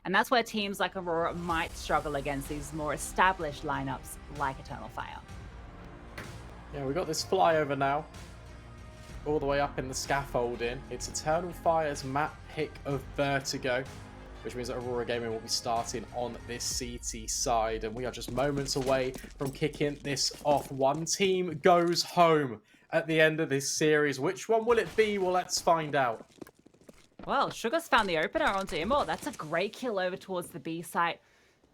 And that's where teams like Aurora might struggle against these more established lineups like Eternal Fire. Yeah, we got this flyover now. All the way up in the scaffolding. It's Eternal Fire's map pick of Vertigo, which means that Aurora Gaming will be starting on this CT side. And we are just moments away from kicking this off. One team goes home at the end of this series. Which one will it be? Well, let's find out. Well, Sugar's found the opener onto Immor. That's a great kill over towards the B site.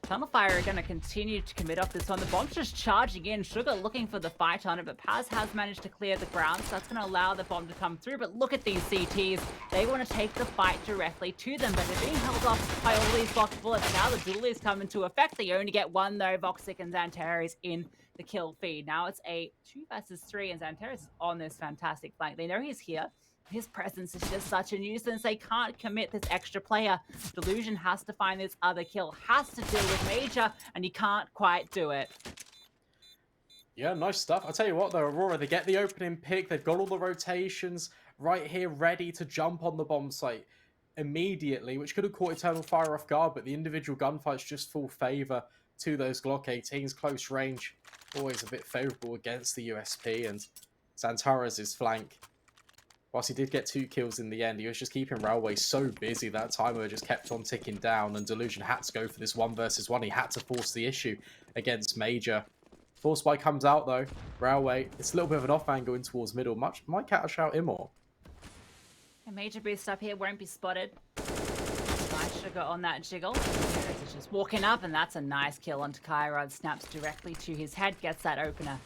Eternal Fire are going to continue to commit off this one. The bomb's just charging in. Sugar looking for the fight on it, but Paz has managed to clear the ground, so that's going to allow the bomb to come through. But look at these CTs. They want to take the fight directly to them, but they're being held off by all these blocked bullets. Now the duel is coming to effect. They only get one, though. Voxic and XANTARES in the kill feed. Now it's a 2 versus 3, and XANTARES is on this fantastic flank. They know he's here. His presence is just such a nuisance. They can't commit this extra player. Delusion has to find this other kill, has to deal with Major, and he can't quite do it. Yeah, nice stuff. I'll tell you what, though, Aurora, they get the opening pick. They've got all the rotations right here ready to jump on the bomb site immediately, which could have caught Eternal Fire off guard, but the individual gunfights just full favor to those Glock 18s. Close range, always a bit favorable against the USP, and XANTARES' flank. Whilst he did get 2 kills in the end, he was just keeping Railway so busy that timer just kept on ticking down, and Delusion had to go for this 1 versus 1. He had to force the issue against Major. Force by comes out though. Railway, it's a little bit of an off angle in towards middle. Might catch out Immor. A Major boost up here won't be spotted. Nice Sugar on that jiggle. He's just walking up, and that's a nice kill onto Kyrod. Snaps directly to his head, gets that opener.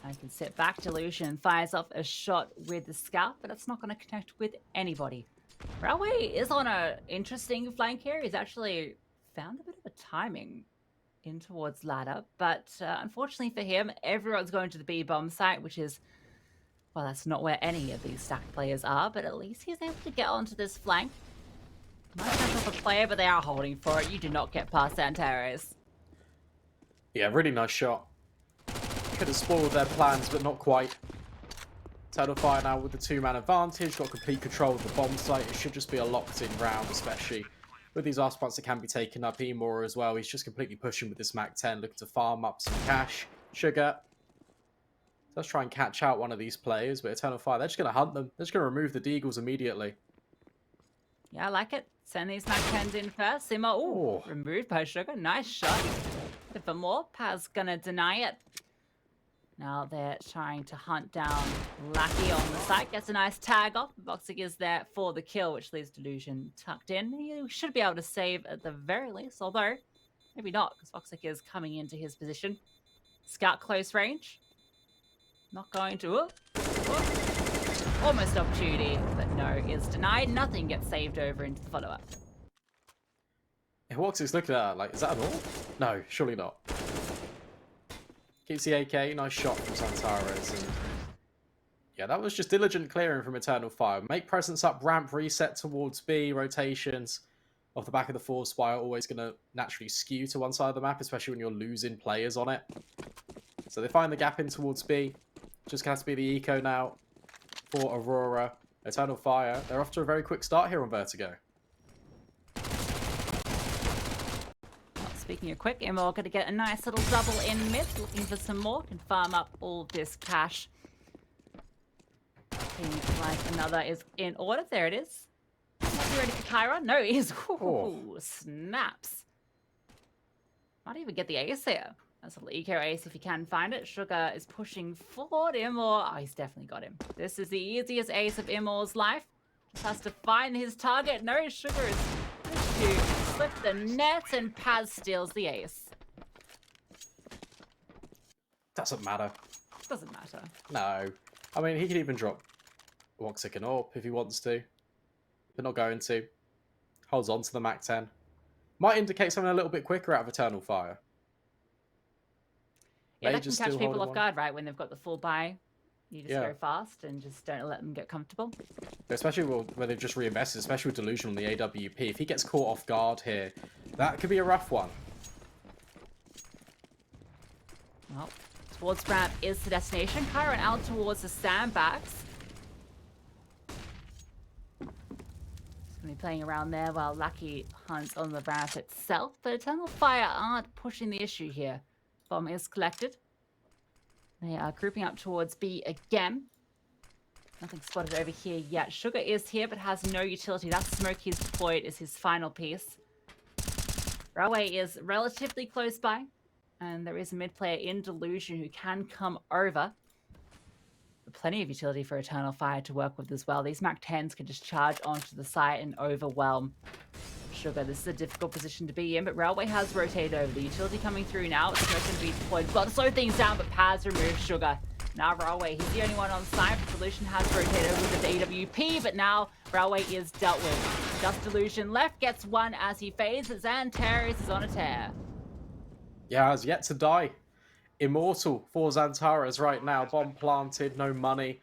I can sit back. Delusion fires off a shot with the scout, but it's not going to connect with anybody. Railway is on an interesting flank here. He's actually found a bit of a timing in towards ladder, but unfortunately for him, everyone's going to the B bomb site, which is, well, that's not where any of these stacked players are, but at least he's able to get onto this flank. Might catch off a player, but they are holding for it. You do not get past XANTARES. Yeah, really nice shot. Could have spoiled their plans, but not quite. Eternal Fire now with the 2-man advantage, got complete control of the bomb site. It should just be a locked-in round, especially with these last points that can be taken up. Immor as well, he's just completely pushing with this MAC-10, looking to farm up some cash. Sugar does try and catch out one of these players, but Eternal Fire, they're just going to hunt them. They're just going to remove the Deagles immediately. Yeah, I like it. Send these MAC-10s in first. Simmer, ooh, removed by Sugar. Nice shot. Looking for more. Paz gonna deny it. Now they're trying to hunt down Lackey on the site. Gets a nice tag off. Voxic is there for the kill, which leaves Delusion tucked in. He should be able to save at the very least, although maybe not, because Voxic is coming into his position. Scout close range. Not going to... Almost opportunity, but no, is denied. Nothing gets saved over into the follow-up. Voxic's looking at that like, is that an all? No, surely not. Keeps the AK, nice shot from XANTARES, and yeah, that was just diligent clearing from Eternal Fire. Make presence up, ramp, reset towards B, rotations off the back of the force fire, always going to naturally skew to one side of the map, especially when you're losing players on it. So they find the gap in towards B. Just has to be the eco now for Aurora. Eternal Fire, they're off to a very quick start here on Vertigo. Speaking of quick, Immor going to get a nice little double in mid, looking for some more. Can farm up all this cash. Seems like another is in order. There it is. Is he ready for Kyra? No, he is. Ooh, snaps. Might even get the ace here. That's a little eco ace if you can find it. Sugar is pushing forward. Immor. Oh, he's definitely got him. This is the easiest ace of Immor's life. Just has to find his target. No, Sugar is to slip the net, and Paz steals the ace. Doesn't matter. Doesn't matter. No. I mean, he could even drop Voxic and AWP if he wants to. But not going to. Holds on to the MAC-10. Might indicate something a little bit quicker out of Eternal Fire. Yeah, that can catch people off guard, right? When they've got the full buy. You just go fast and just don't let them get comfortable. Especially when they've just reinvested, especially with Delusion on the AWP. If he gets caught off guard here, that could be a rough one. Well, towards ramp is the destination. Kyron out towards the sandbags. He's Definitely playing around there while Lucky hunts on the ramp itself. But Eternal Fire aren't pushing the issue here. Bomb is collected. They are grouping up towards B again. Nothing spotted over here yet. Sugar is here, but has no utility. That smoke he's deployed is his final piece. Railway is relatively close by, and there is a mid player in Delusion who can come over. But plenty of utility for Eternal Fire to work with as well. These Mac 10s can just charge onto the site and overwhelm Sugar. This is a difficult position to be in, but Railway has rotated over. The utility coming through now. It's not going to be deployed. Got to slow things down, but Paz removed Sugar. Now Railway, he's the only one on site. Delusion has rotated over with the AWP, but now Railway is dealt with. Just Delusion left, gets one as he fades. XANTARES is on a tear. Yeah, has yet to die. Immortal for XANTARES right now. Bomb planted, no money.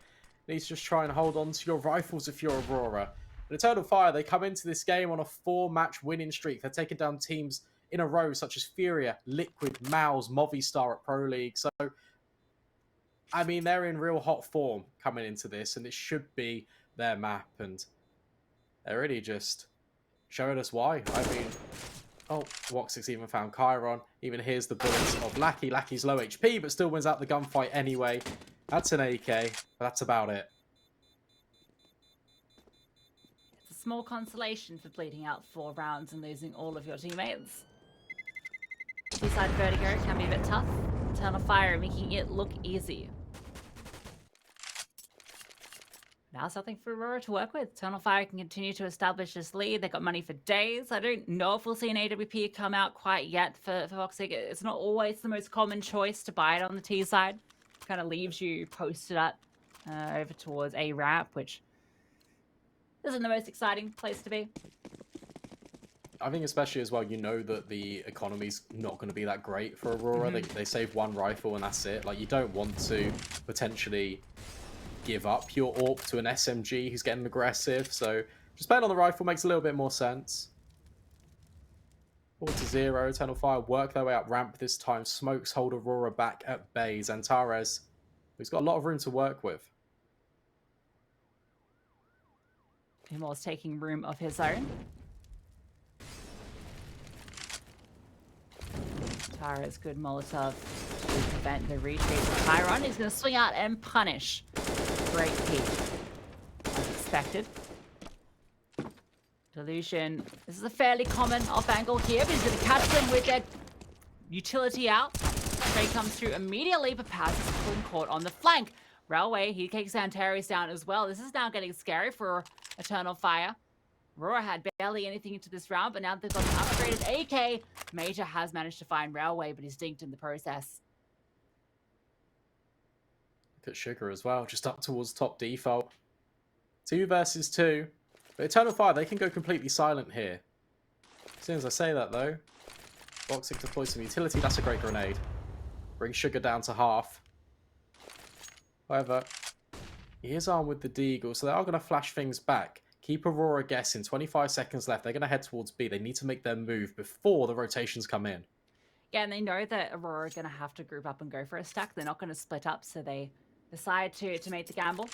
Needs to just try and hold on to your rifles if you're Aurora. But Eternal Fire, they come into this game on a 4-match winning streak. They're taking down teams in a row such as Furia, Liquid, Mouse, Movistar at Pro League. So, I mean, they're in real hot form coming into this, and it should be their map. And they're really just showing us why. I mean, oh, Woxix even found Chiron. Even here's the bullets of Lackey. Lackey's low HP, but still wins out the gunfight anyway. That's an AK, but that's about it. It's a small consolation for bleeding out 4 rounds and losing all of your teammates. Seaside Vertigo can be a bit tough. Eternal Fire making it look easy. Now something for Aurora to work with. Eternal Fire can continue to establish this lead. They've got money for days. I don't know if we'll see an AWP come out quite yet for Voxic. It's not always the most common choice to buy it on the T side. Kind of leaves you posted up over towards a ramp, which isn't the most exciting place to be. I think especially as well, you know that the economy's not going to be that great for Aurora. They save 1 rifle and that's it. Like, you don't want to potentially give up your AWP to an SMG who's getting aggressive. So just playing on the rifle makes a little bit more sense. 4-0. Eternal Fire work their way up ramp this time. Smokes hold Aurora back at bay. XANTARES, who's got a lot of room to work with. Pimor's taking room of his own. Tara's good Molotov to prevent the retreat. Chiron is going to swing out and punish. Great peek. As expected. Delusion. This is a fairly common off angle here, but he's going to catch them with their utility out. Trey comes through immediately, but Paz is pulling caught on the flank. Railway, he takes XANTARES down as well. This is now getting scary for Eternal Fire. Aurora had barely anything into this round, but now they've got an upgraded AK. Major has managed to find Railway, but he's dinked in the process. Look at Sugar as well, just up towards top default. 2 versus 2. But Eternal Fire, they can go completely silent here. As soon as I say that, though, Voxic deploys some utility. That's a great grenade. Brings Sugar down to half. However, he is armed with the Deagle, so they are going to flash things back. Keep Aurora guessing. 25 seconds left. They're going to head towards B. They need to make their move before the rotations come in. Yeah, and they know that Aurora are going to have to group up and go for a stack. They're not going to split up, so they decide to make the gamble.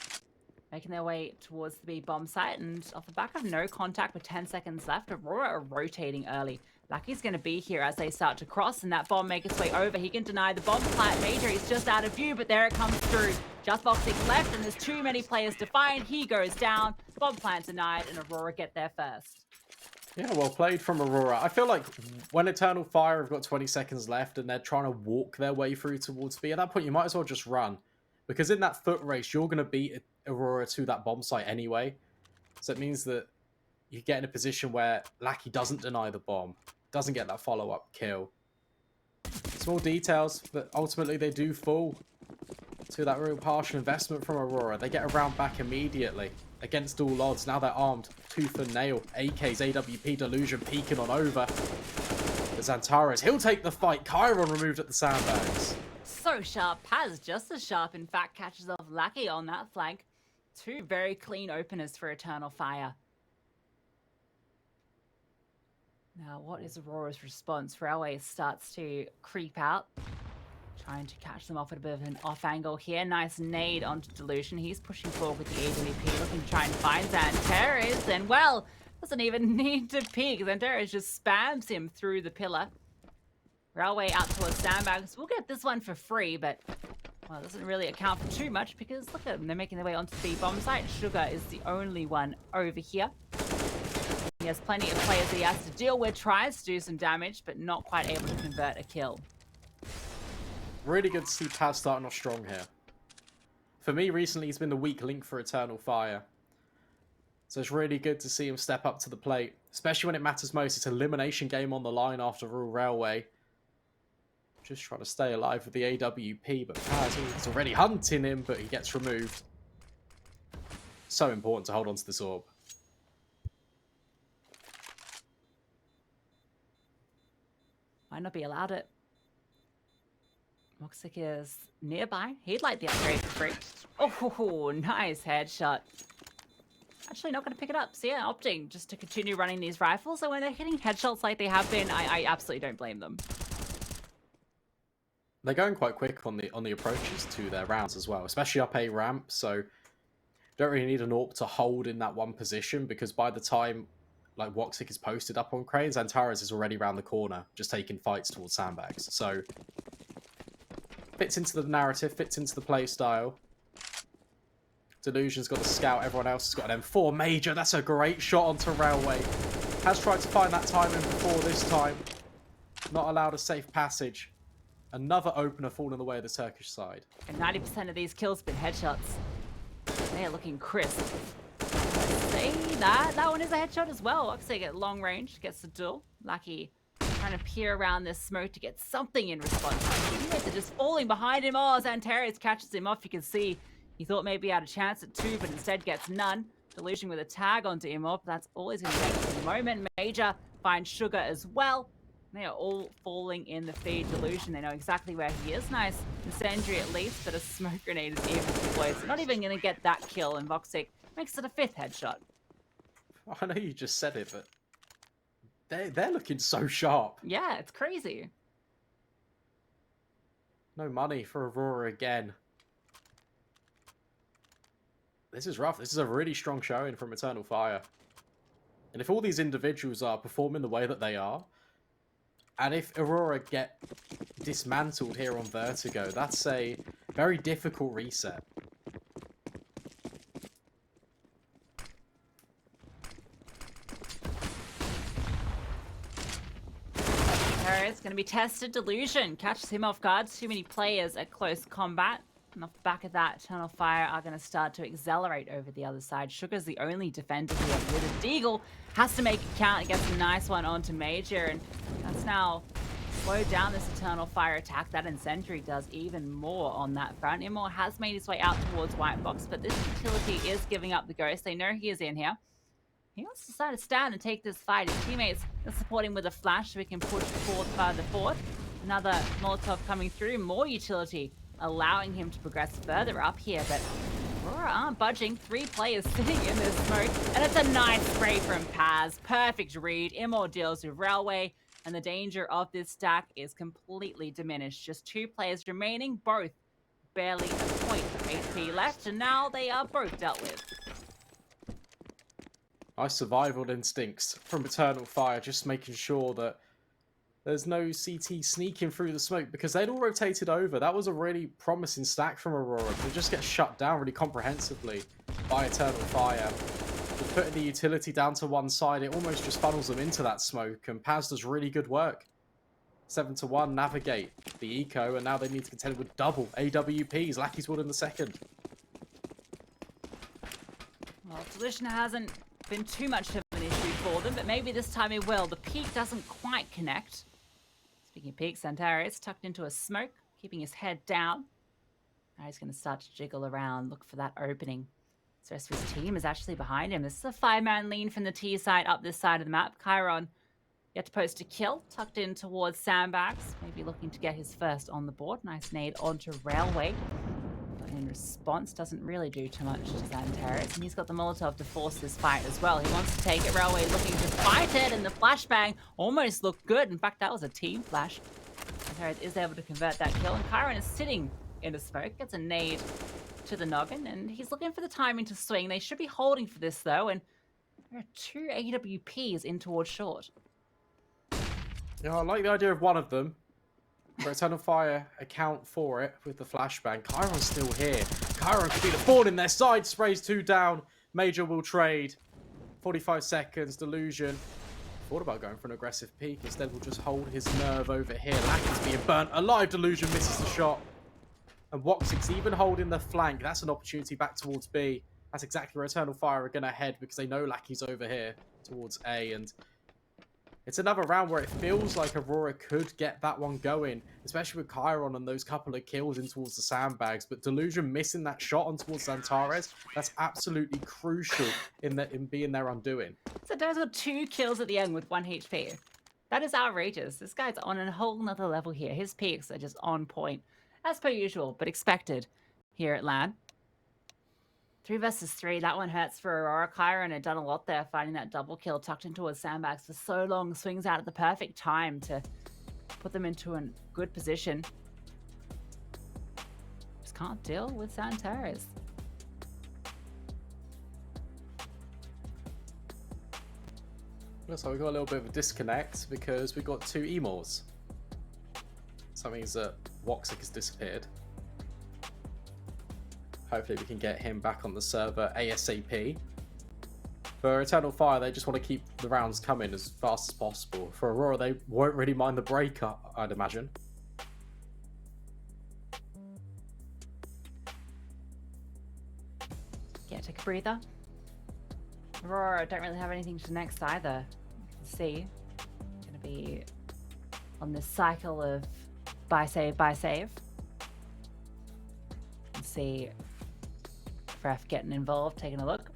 Making their way towards the B bomb site, and off the back of no contact with 10 seconds left, Aurora are rotating early. Lucky's going to be here as they start to cross, and that bomb makes its way over. He can deny the bomb plant. Major is just out of view, but there it comes through. Just Voxic left, and there's too many players to find. He goes down. Bomb plant denied, and Aurora get there first. Yeah, well played from Aurora. I feel like when Eternal Fire have got 20 seconds left and they're trying to walk their way through towards B, at that point you might as well just run. Because in that foot race, you're going to beat Aurora to that bomb site anyway. So it means that you get in a position where Lackey doesn't deny the bomb, doesn't get that follow-up kill. Small details, but ultimately they do fall to that real partial investment from Aurora. They get a round back immediately against all odds. Now they're armed tooth and nail. AKs, AWP, Delusion peeking on over. But XANTARES, he'll take the fight. Chiron removed at the sandbags. So sharp. Paz just as sharp, in fact, catches off Lackey on that flank. 2 very clean openers for Eternal Fire. Now, what is Aurora's response? Railway starts to creep out, trying to catch them off at a bit of an off angle here. Nice nade onto Delusion. He's pushing forward with the AWP, looking to try and find XANTARES. And, well, Doesn't even need to peek. XANTARES just spams him through the pillar. Railway out towards sandbags. We'll get this one for free, but well, it doesn't really account for too much because look at them. They're making their way onto the bomb site. Sugar is the only one over here. He has plenty of players that he has to deal with. Tries to do some damage, but not quite able to convert a kill. Really good to see Paz starting off strong here. For me, recently, he's been the weak link for Eternal Fire. So it's really good to see him step up to the plate, especially when it matters most. It's an elimination game on the line after Rural Railway. Just trying to stay alive with the AWP, but Paz is already hunting him, but he gets removed. So important to hold on to this orb. Might not be allowed it. Moxic is nearby. He'd like the upgrade for free. Oh, nice headshot. Actually not going to pick it up. So yeah, opting just to continue running these rifles. So when they're hitting headshots like they have been, I absolutely don't blame them. They're going quite quick on the approaches to their rounds as well, especially up A ramp. So don't really need an AWP to hold in that one position, because by the time like Woxic is posted up on cranes, XANTARES is already around the corner, just taking fights towards sandbags. So fits into the narrative, fits into the play style. Delusion's got a scout, everyone else has got an M4 major. That's a great shot onto Railway. Has tried to find that timing before this time. Not allowed a safe passage. Another opener falling the way of the Turkish side. And 90% of these kills have been headshots. They are looking crisp. See that? That one is a headshot as well. Woxic at long range gets the duel. Lucky trying to peer around this smoke to get something in response. Teammates are just falling behind him. Oh, XANTARES catches him off. You can see he thought maybe he had a chance at 2, but instead gets none. Delusion with a tag onto him off. That's all he's going to get for the moment. Major finds Sugar as well. They are all falling in the feed. Delusion, they know exactly where he is. Nice incendiary at least, but a smoke grenade is even deployed. So not even going to get that kill, and Woxic makes it a 5th headshot. I know you just said it, but they're looking so sharp. Yeah, it's crazy. No money for Aurora again. This is rough. This is a really strong showing from Eternal Fire. And if all these individuals are performing the way that they are, and if Aurora get dismantled here on Vertigo, that's a very difficult reset. It's going to be tested. Delusion catches him off guard. Too many players at close combat. And off the back of that, Eternal Fire are going to start to accelerate over the other side. Sugar's the only defender here with a deagle. Has to make it count. It gets a nice one onto Major. And that's now slowed down this Eternal Fire attack. That incendiary does even more on that front. Immor has made his way out towards White Box, but this utility is giving up the ghost. They know he is in here. He wants to decide to stand and take this fight. His teammates are supporting with a flash so he can push further forward. Another Molotov coming through. More utility allowing him to progress further up here, but Aurora aren't budging. 3 players sitting in this smoke, and it's a nice spray from Paz. Perfect read. Immor deals with Railway, and the danger of this stack is completely diminished. Just 2 players remaining, both barely a point of HP left, and now they are both dealt with. Nice survival instincts from Eternal Fire, just making sure that there's no CT sneaking through the smoke, because they'd all rotated over. That was a really promising stack from Aurora, but it just gets shut down really comprehensively by Eternal Fire. With putting the utility down to one side, it almost just funnels them into that smoke, and Paz does really good work. 7-1, navigate the eco, and now they need to contend with double AWPs. Lackey's Wood in the second. Well, Delusion hasn't been too much of an issue for them, but maybe this time it will. The peak doesn't quite connect. Speaking of peak, XANTARES tucked into a smoke, keeping his head down. Now he's going to start to jiggle around, look for that opening. So the rest of his team is actually behind him. This is a 5-man lean from the T side up this side of the map. Chiron yet to post a kill, tucked in towards sandbags, maybe looking to get his first on the board. Nice nade onto Railway. In response, doesn't really do too much to XANTARES, and he's got the Molotov to force this fight as well. He wants to take it. Railway looking to fight it, and the flashbang almost looked good. In fact, that was a team flash. XANTARES is able to convert that kill, and Chiron is sitting in the smoke, gets a nade to the noggin, and he's looking for the timing to swing. They should be holding for this though, and There are 2 AWPs in towards short. Yeah, I like the idea of one of them. For Eternal Fire, account for it with the flashbang. Chiron's still here. Chiron could be the thorn in their side. Sprays 2 down. Major will trade. 45 seconds. Delusion. Thought about going for an aggressive peek. Instead, will just hold his nerve over here. Lackey's being burnt alive. Delusion misses the shot. And Woxic's even holding the flank. That's an opportunity back towards B. That's exactly where Eternal Fire are going to head because they know Lackey's over here towards A. And it's another round where it feels like Aurora could get that one going, especially with Chiron and those couple of kills in towards the sandbags. But Delusion missing that shot on towards XANTARES, that's absolutely crucial in being their undoing. So Dad's got 2 kills at the end with 1 HP. That is outrageous. This guy's on a whole nother level here. His peaks are just on point, as per usual, but expected here at LAN. 3 versus 3, that one hurts for Aurora. Chiron had done a lot there, finding that double kill tucked into his sandbags for so long. Swings out at the perfect time to put them into a good position. Just can't deal with XANTARES. Looks like we got a little bit of a disconnect because we got 2 Emors. So that means that Woxic has disappeared. Hopefully we can get him back on the server ASAP. For Eternal Fire, they just want to keep the rounds coming as fast as possible. For Aurora, they won't really mind the break, I'd imagine. Yeah, take a breather. Aurora don't really have anything to next either. You can see, going to be on this cycle of buy save, buy save. You can see Ref getting involved, taking a look.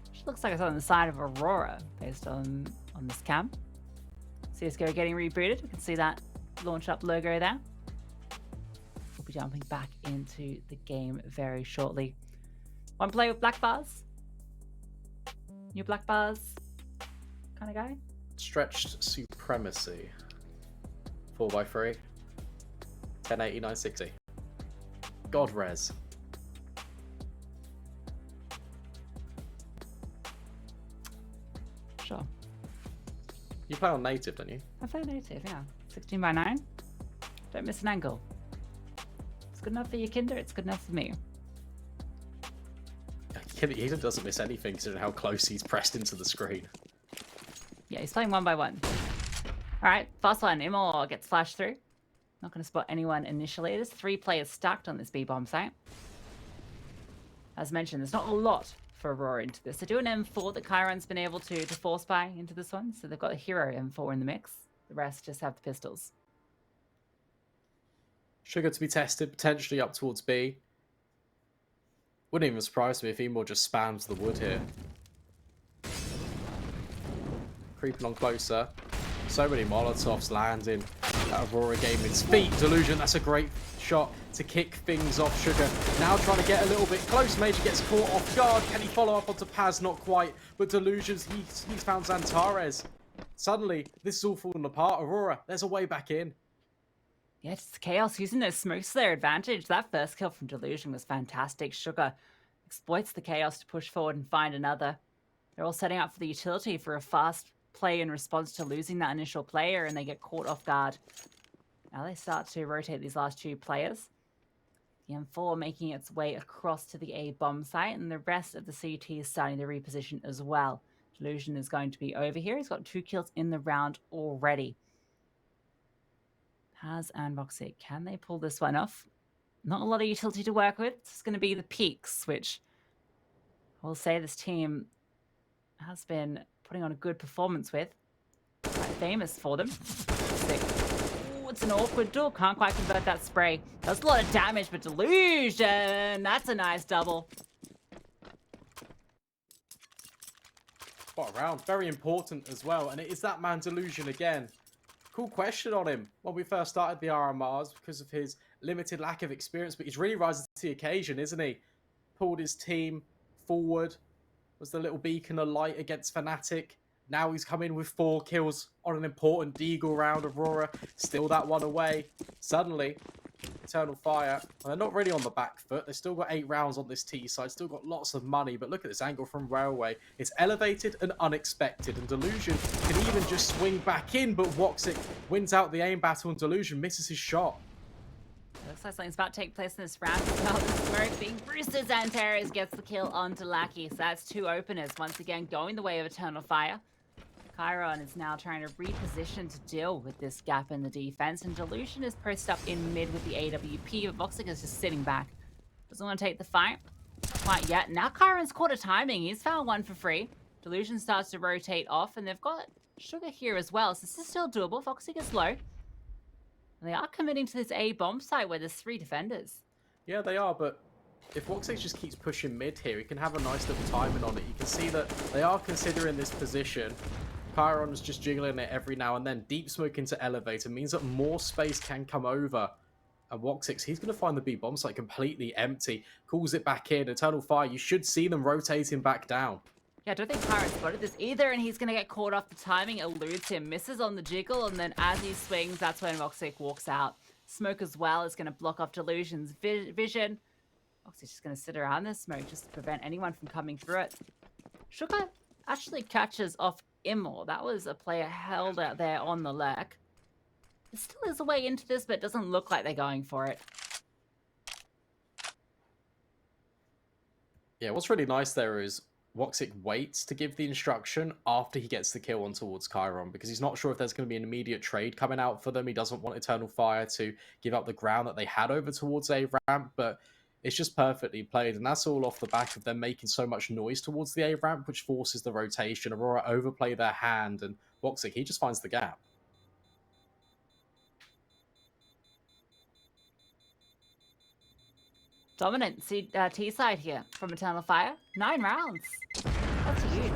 Which looks like it's on the side of Aurora based on this cam. CSGO getting rebooted. We can see that launch up logo there. We'll be jumping back into the game very shortly. Want to play with black bars? New black bars kind of guy? Stretched Supremacy. 4x3. 1080, 960. God res. Sure. You play on native, don't you? I play native, yeah. 16:9. Don't miss an angle. It's good enough for your kinder, it's good enough for me. He doesn't miss anything considering how close he's pressed into the screen. Yeah, he's playing 1x1. Alright, fast one. Imor gets flashed through. Not going to spot anyone initially. There's 3 players stacked on this B-bomb site. As mentioned, there's not a lot for Aurora into this. They do an M4 that Chiron's been able to force buy into this one. So they've got a hero M4 in the mix. The rest just have the pistols. Sugar to be tested, potentially up towards B. Wouldn't even surprise me if Emor just spams the wood here. Creeping on closer. So many Molotovs landing at Aurora Gaming's feet. Delusion, that's a great shot to kick things off. Sugar now trying to get a little bit close. Major gets caught off guard. Can he follow up onto Paz? Not quite. But Delusion's, he's found XANTARES. Suddenly, this is all falling apart. Aurora, there's a way back in. Yeah, it's Chaos using those smokes to their advantage. That first kill from Delusion was fantastic. Sugar exploits the Chaos to push forward and find another. They're all setting up for the utility for a fast play in response to losing that initial player, and they get caught off guard. Now they start to rotate these last 2 players. The M4 making its way across to the A bomb site, and the rest of the CT is starting to reposition as well. Delusion is going to be over here. He's got 2 kills in the round already. Paz and Voxic, can they pull this one off? Not a lot of utility to work with. It's going to be the peaks, which I will say this team has been putting on a good performance with. Quite famous for them. Ooh, it's an awkward duel. Can't quite convert that spray. Does a lot of damage, but Delusion! That's a nice double. What a round. Very important as well. And it is that man Delusion again. Cool question on him when we first started the RMRs because of his limited lack of experience, but he's really rising to the occasion, isn't he? Pulled his team forward, was the little beacon of light against Fnatic. Now he's come in with 4 kills on an important Deagle round. Aurora still that one away. Suddenly, Eternal Fire, and they're not really on the back foot. They've still got 8 rounds on this T side, still got lots of money, but look at this angle from Railway. It's elevated and unexpected, and Delusion can even just swing back in, but Woxic wins out the aim battle, and Delusion misses his shot. It looks like something's about to take place in this round as well. The smoke being boosted. XANTARES gets the kill onto Lackey, so that's 2 openers once again going the way of Eternal Fire. Chiron is now trying to reposition to deal with this gap in the defense, and Delusion is posted up in mid with the AWP, but Voxic is just sitting back. Doesn't want to take the fight quite yet. Now Chiron's caught a timing. He's found one for free. Delusion starts to rotate off, and they've got Sugar here as well, so this is still doable. Voxic is low. And they are committing to this A bomb site where there's 3 defenders. Yeah, they are, but if Woxic just keeps pushing mid here, he can have a nice little timing on it. You can see that they are considering this position. Chiron's just jiggling it every now and then. Deep smoke into elevator means that more space can come over. And Woxic, he's going to find the B bomb site completely empty. Calls it back in. Eternal Fire, you should see them rotating back down. Yeah, I don't think Chiron spotted this either, and he's going to get caught off the timing. Eludes him, misses on the jiggle, and then as he swings, that's when Woxic walks out. Smoke as well is going to block off Delusion's vision. Woxic's just going to sit around this smoke just to prevent anyone from coming through it. Sugar actually catches off Immor. That was a player held out there on the leg. There still is a way into this, but it doesn't look like they're going for it. Yeah, what's really nice there is Woxic waits to give the instruction after he gets the kill on towards Chiron, because he's not sure if there's going to be an immediate trade coming out for them. He doesn't want Eternal Fire to give up the ground that they had over towards A ramp, but it's just perfectly played, and that's all off the back of them making so much noise towards the A ramp, which forces the rotation. Aurora overplay their hand, and Woxic, he just finds the gap. Dominant T side here from Eternal Fire. 9 rounds. That's huge.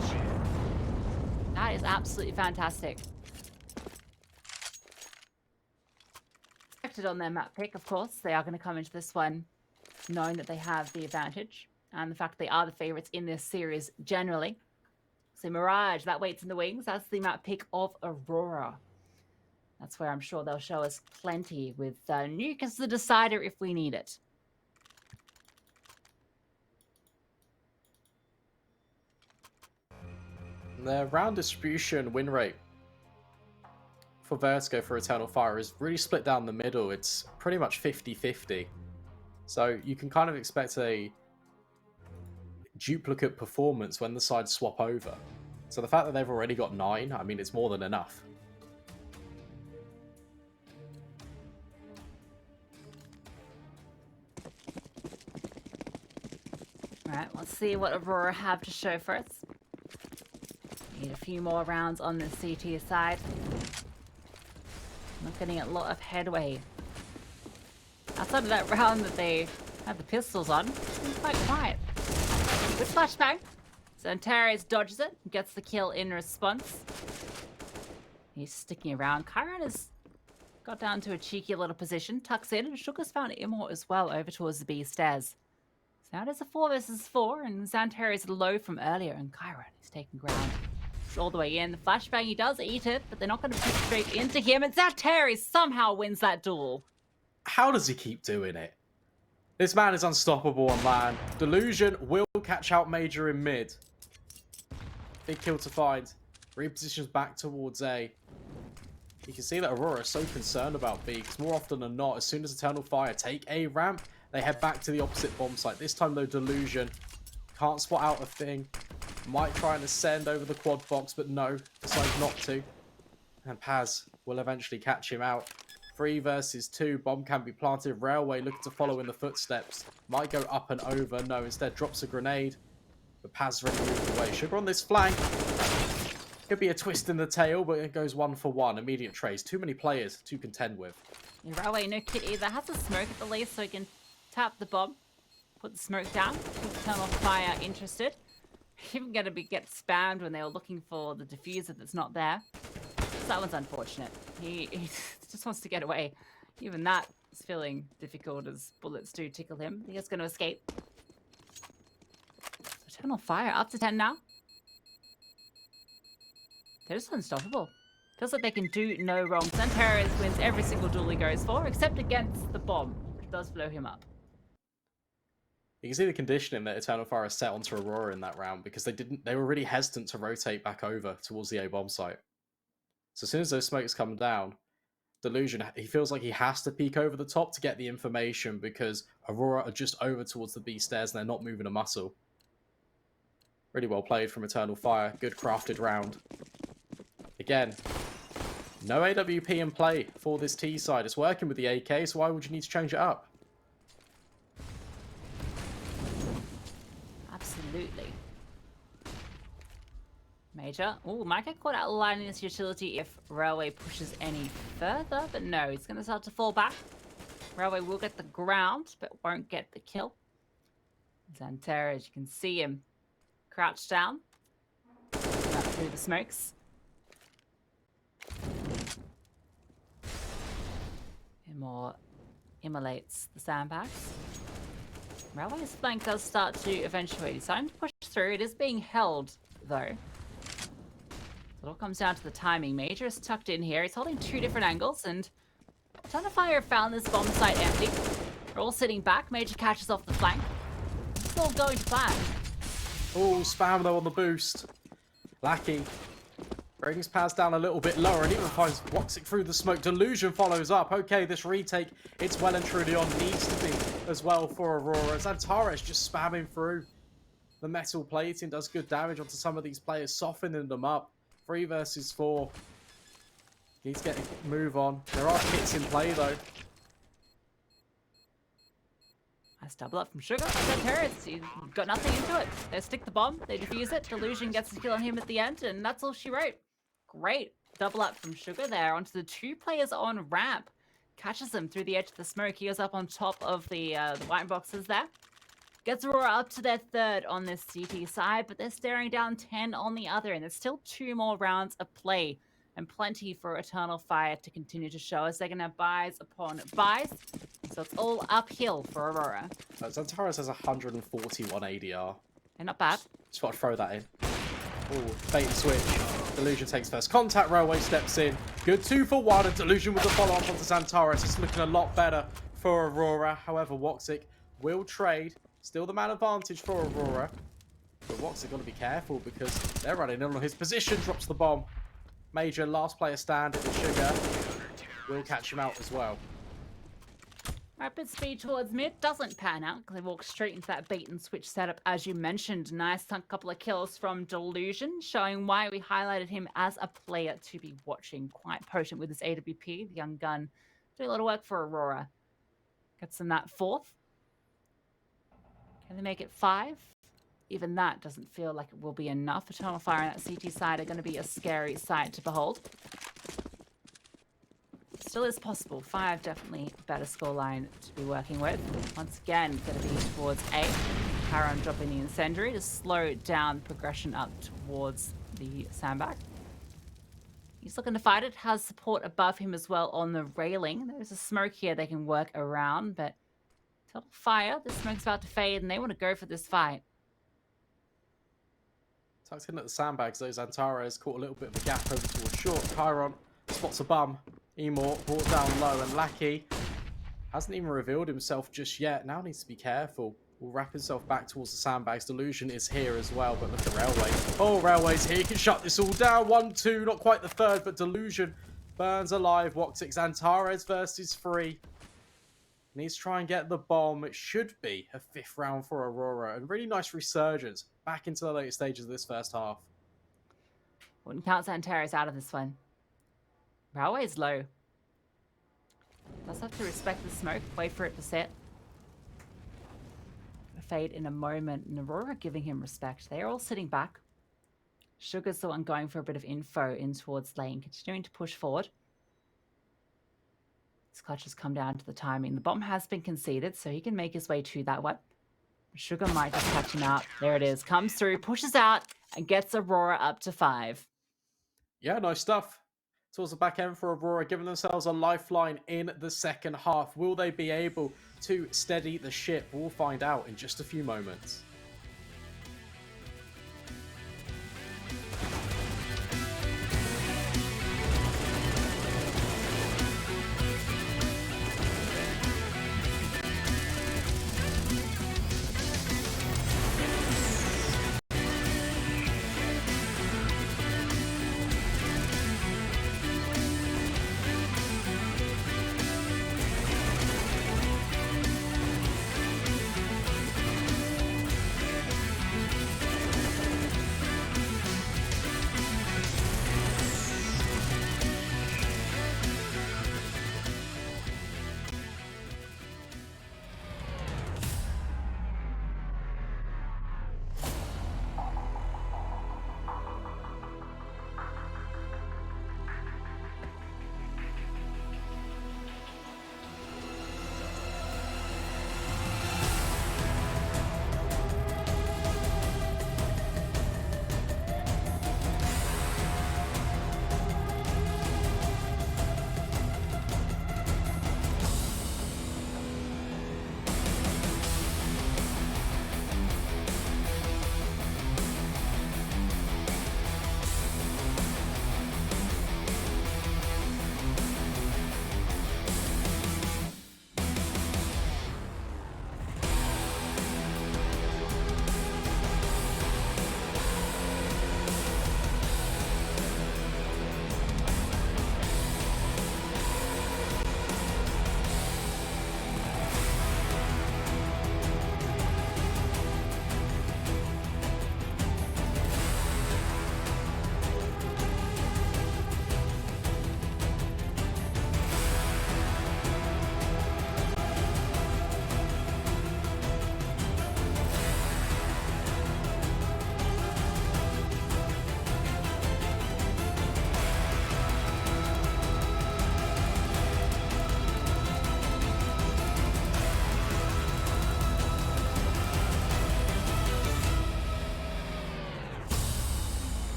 That is absolutely fantastic. Expected on their map pick, of course. They are going to come into this one knowing that they have the advantage, and the fact they are the favorites in this series generally. So Mirage, that waits in the wings. That's the map pick of Aurora. That's where I'm sure they'll show us plenty with Nuke as the decider if we need it. The round distribution win rate for Vertigo for Eternal Fire is really split down the middle. It's pretty much 50-50. So you can kind of expect a duplicate performance when the sides swap over. So the fact that they've already got 9, I mean, it's more than enough. Alright, let's see what Aurora have to show for us. Need a few more rounds on the CT side. Not getting a lot of headway. Outside of that round that they had the pistols on, it's quite quiet. Good flashbang. XANTARES dodges it, gets the kill in response. He's sticking around. Chiron has got down to a cheeky little position, tucks in, and Sugar's found Immor as well over towards the B stairs. So now it is a 4 versus 4, and XANTARES is low from earlier, and Chiron is taking ground. All the way in. The flashbang, he does eat it, but they're not going to push straight into him, and XANTARES somehow wins that duel. How does he keep doing it? This man is unstoppable on land. Delusion will catch out Major in mid. Big kill to find. Repositions back towards A. You can see that Aurora is so concerned about B, because more often than not, as soon as Eternal Fire take A ramp, they head back to the opposite bomb site. This time, though, Delusion can't spot out a thing. Might try and ascend over the quad box, but no, decides not to. And Paz will eventually catch him out. 3 versus 2. Bomb can be planted. Railway looking to follow in the footsteps. Might go up and over. No, instead drops a grenade. But Paz already moved away. Sugar on this flank. Could be a twist in the tail, but it goes 1 for 1. Immediate trace. Too many players to contend with. Railway, no kit either. Has a smoke at the least so he can tap the bomb. Put the smoke down. Eternal Fire interested. Even going to get spammed when they were looking for the diffuser that's not there. So that one's unfortunate. He just wants to get away. Even that is feeling difficult as bullets do tickle him. He's going to escape. Eternal Fire up to 10 now. They're just unstoppable. Feels like they can do no wrong. XANTARES wins every single duel he goes for, except against the bomb, which does blow him up. You can see the conditioning that Eternal Fire has set onto Aurora in that round because they were really hesitant to rotate back over towards the A bomb site. So as soon as those smokes come down, Delusion, he feels like he has to peek over the top to get the information because Aurora are just over towards the B stairs and they're not moving a muscle. Really well played from Eternal Fire. Good crafted round. Again, no AWP in play for this T side. It's working with the AK, so why would you need to change it up? Absolutely. Major. Oh, might get caught out lining this utility if Railway pushes any further, but no, he's going to start to fall back. Railway will get the ground, but won't get the kill. XANTARES, you can see him crouched down. Through the smokes. And more immolates the sandbags. Railway's flank does start to eventuate. He's starting to push through. It is being held, though. It all comes down to the timing. Major is tucked in here. He's holding two different angles, and Ton of Fire found this bomb site empty. They're all sitting back. Major catches off the flank. It's all going to plan. Oh, spam though on the boost. Lackey brings Paz down a little bit lower and even finds Woxic through the smoke. Delusion follows up. Okay, this retake, it's well and truly on. Needs to be as well for Aurora. XANTARES just spamming through the metal plating. Does good damage onto some of these players, softening them up. 3 versus 4. He's getting move on. There are kits in play though. Nice double up from Sugar. XANTARES, he's got nothing into it. They stick the bomb, they defuse it. Delusion gets the kill on him at the end, and that's all she wrote. Great. Double up from Sugar there onto the 2 players on ramp. Catches them through the edge of the smoke. He goes up on top of the white boxes there. Gets Aurora up to their 3rd on this CT side, but they're staring down 10 on the other, and there's still 2 more rounds of play. And plenty for Eternal Fire to continue to show us. They're going to have buys upon buys. So it's all uphill for Aurora. XANTARES has 141 ADR. And not bad. Just want to throw that in. Oh, bait and switch. Delusion takes first contact. Railway steps in. Good 2 for 1. And Delusion with the follow-up onto XANTARES. It's looking a lot better for Aurora. However, Woxic will trade. Still the man advantage for Aurora. But Woxic got to be careful because they're running in on his position. Drops the bomb. Major, last player standing. Sugar will catch him out as well. Rapid speed towards mid doesn't pan out because they walk straight into that bait and switch setup as you mentioned. Nice couple of kills from Delusion, showing why we highlighted him as a player to be watching. Quite potent with his AWP, the young gun. Doing a lot of work for Aurora. Gets them that 4th. Can they make it 5? Even that doesn't feel like it will be enough. Eternal Fire on that CT side are going to be a scary sight to behold. Still is possible. 5 definitely a better scoreline to be working with. Once again, going to be towards A. Haran dropping the incendiary to slow down progression up towards the sandbag. He's looking to fight it. Has support above him as well on the railing. There's a smoke here they can work around, but Eternal Fire, the smoke's about to fade and they want to go for this fight. Tucked in at the sandbags, though. XANTARES caught a little bit of a gap over towards short. Chiron spots a bum. Emor brought down low, and Lackey hasn't even revealed himself just yet. Now needs to be careful. Will wrap himself back towards the sandbags. Delusion is here as well, but look at Railway. Oh, Railway's here. He can shut this all down. 1-2, not quite the 3rd, but Delusion burns alive. Woxic, XANTARES versus 3. Needs to try and get the bomb. It should be a 5th round for Aurora. And really nice resurgence back into the later stages of this first half. Wouldn't count XANTARES out of this one. Railway's low. Does have to respect the smoke. Wait for it to set. Fade in a moment. And Aurora giving him respect. They are all sitting back. Sugar's the one going for a bit of info in towards lane. Continuing to push forward. His clutch has come down to the timing. The bomb has been conceded, so he can make his way to that one. Sugar might just catch him out. There it is. Comes through, pushes out, and gets Aurora up to 5. Yeah, nice stuff. Towards the back end for Aurora, giving themselves a lifeline in the second half. Will they be able to steady the ship? We'll find out in just a few moments.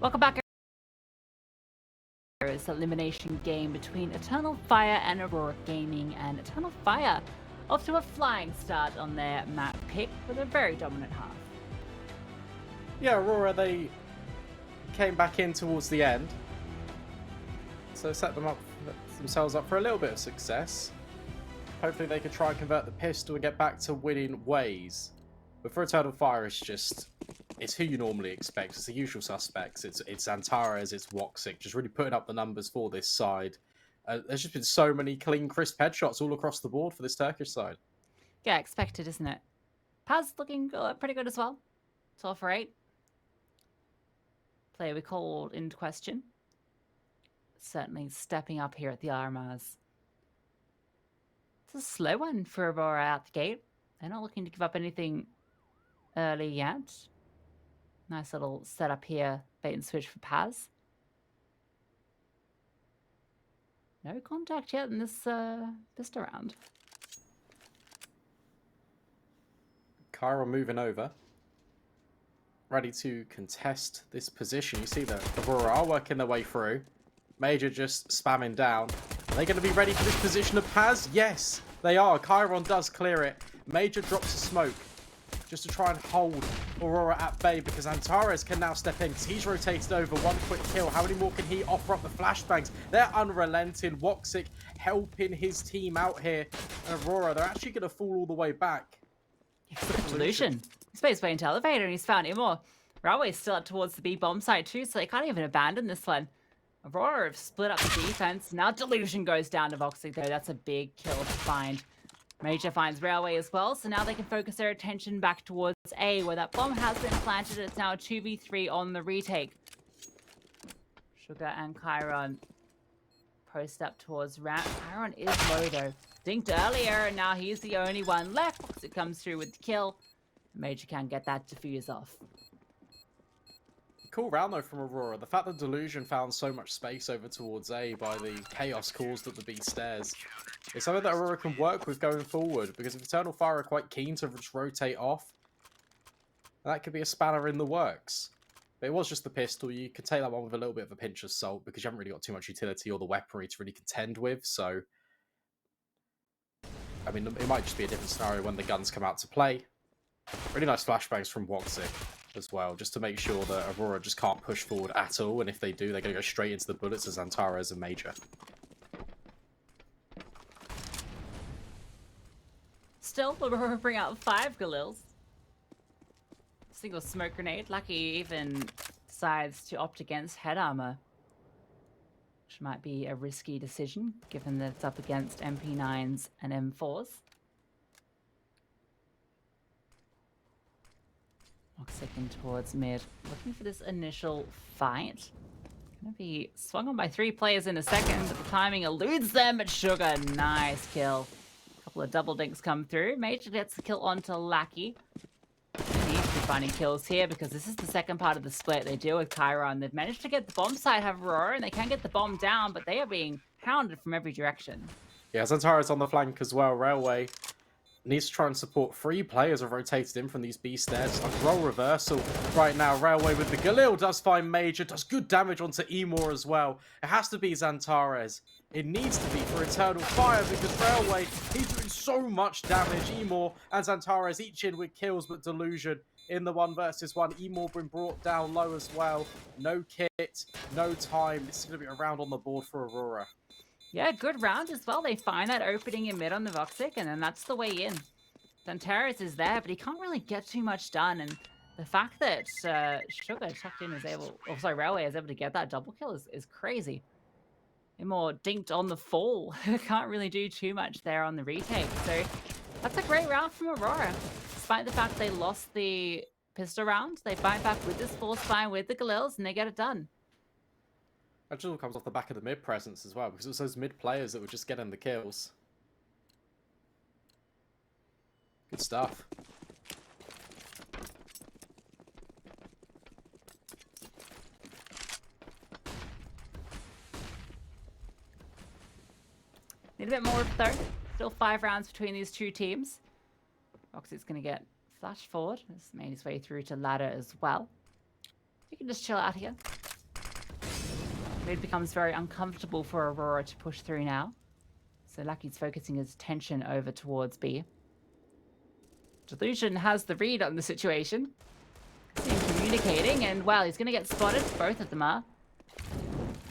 Welcome back. There is an elimination game between Eternal Fire and Aurora Gaming, and Eternal Fire off to a flying start on their map pick with a very dominant half. Yeah, Aurora, they came back in towards the end, so set themselves up for a little bit of success. Hopefully they can try and convert the pistol and get back to winning ways. But for Eternal Fire, it's who you normally expect. It's the usual suspects. It's XANTARES, it's Woxic, just really putting up the numbers for this side. There's just been so many clean, crisp headshots all across the board for this Turkish side. Yeah, expected, isn't it? Paz looking pretty good as well. 12 for 8. Player we called into question. Certainly stepping up here at the RMRs. It's a slow one for Aurora out the gate. They're not looking to give up anything early yet. Nice little setup here. Bait and switch for Paz. No contact yet in this round. Kyra moving over. Ready to contest this position. You see that Aurora are working their way through. Major just spamming down. Are they going to be ready for this position of Paz? Yes, they are. Chiron does clear it. Major drops a smoke just to try and hold Aurora at bay, because Antares can now step in because he's rotated over. One quick kill. How many more can he offer up the flashbangs? They're unrelenting. Woxic helping his team out here. And Aurora, they're actually going to fall all the way back. Delusion. He's made his way into elevator and he's found Imor. Railway's still up towards the B bomb site too, so they can't even abandon this one. Aurora have split up the defense. Now Delusion goes down to Voxic though. That's a big kill to find. Major finds Railway as well, so now they can focus their attention back towards A, where that bomb has been planted. It's now a 2v3 on the retake. Sugar and Chiron post up towards Ramp. Chiron is low though. Dinked earlier, and now he's the only one left. Voxic comes through with the kill. Major can get that defuse off. Cool round though from Aurora. The fact that Delusion found so much space over towards A by the chaos caused at the B stairs is something that Aurora can work with going forward, because if Eternal Fire are quite keen to just rotate off, that could be a spanner in the works. But it was just the pistol. You could take that one with a little bit of a pinch of salt, because you haven't really got too much utility or the weaponry to really contend with. So, I mean, it might just be a different scenario when the guns come out to play. Really nice flashbangs from Woxic as well, just to make sure that Aurora just can't push forward at all, and if they do, they're going to go straight into the bullets as Antares and Major. Still, Aurora bring out 5 Galils. Single smoke grenade. Lucky even decides to opt against head armor, which might be a risky decision, given that it's up against MP9s and M4s. Second towards mid, looking for this initial fight. Gonna be swung on by 3 players in a second, but the timing eludes them. But Sugar, nice kill. A couple of double dinks come through. Major gets the kill onto Lackey. They need to be finding kills here, because this is the second part of the split. They deal with Chiron. They've managed to get the bomb site, have Aurora, and they can get the bomb down, but they are being hounded from every direction. Yeah, Xantares on the flank as well. Railway needs to try and support. 3 players have rotated in from these B stairs. A role reversal right now. Railway with the Galil does find Major. Does good damage onto Emor as well. It has to be Xantares. It needs to be for Eternal Fire, because Railway, he's doing so much damage. Emor and Xantares each in with kills, but Delusion in the 1 versus 1. Emor been brought down low as well. No kit, no time. This is going to be a round on the board for Aurora. Yeah, good round as well. They find that opening in mid on the Voxic, and then that's the way in. Xantares is there, but he can't really get too much done. And the fact that Sugar tucked in is able, oh sorry, Railway is able to get that double kill is crazy. More dinked on the fall. Can't really do too much there on the retake. So that's a great round from Aurora. Despite the fact they lost the pistol round, they fight back with this force fire with the Galils, and they get it done. That just all comes off the back of the mid presence as well, because it was those mid players that were just getting the kills. Good stuff. Need a bit more though. Still 5 rounds between these 2 teams. Roxy's going to get flashed forward. He's made his way through to ladder as well. You can just chill out here. Mid becomes very uncomfortable for Aurora to push through now. So Lucky's focusing his attention over towards B. Delusion has the read on the situation. He's communicating, and well, he's going to get spotted. Both of them are.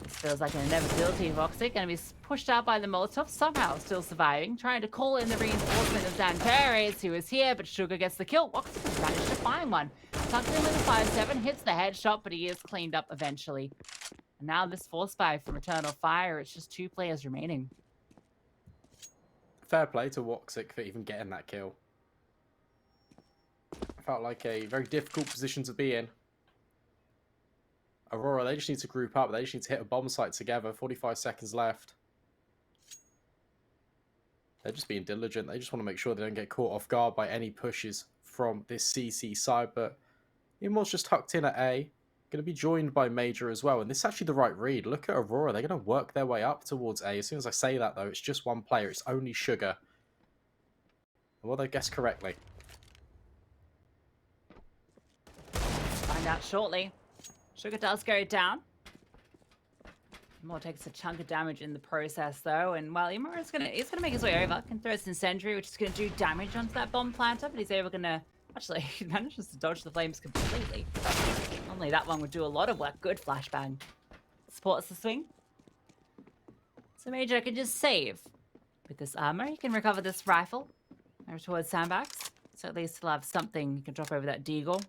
This feels like an inevitability. Voxic going to be pushed out by the Molotov, somehow still surviving. Trying to call in the reinforcement of XANTARES, who is here, but Sugar gets the kill. Voxic has managed to find one. Tucked in with a 5-7, hits the headshot, but he is cleaned up eventually. And now this force buy from Eternal Fire, it's just 2 players remaining. Fair play to Voxic for even getting that kill. Felt like a very difficult position to be in. Aurora, they just need to group up. They just need to hit a bomb site together. 45 seconds left. They're just being diligent. They just want to make sure they don't get caught off guard by any pushes from this CC side. But Imor's just tucked in at A. Going to be joined by Major as well. And this is actually the right read. Look at Aurora. They're going to work their way up towards A. As soon as I say that, though, it's just one player. It's only Sugar. Well, they guessed correctly. Find out shortly. Sugar does go down. Imor takes a chunk of damage in the process, though. And, well, Imor is he's gonna make his way over. Can throw his incendiary, which is going to do damage onto that bomb planter. But he's going to... Actually, he manages to dodge the flames completely. Normally that one would do a lot of work. Good flashbang. Supports the swing. So Major can just save. With this armor, he can recover this rifle. Over towards sandbags. So at least he'll have something. He can drop over that deagle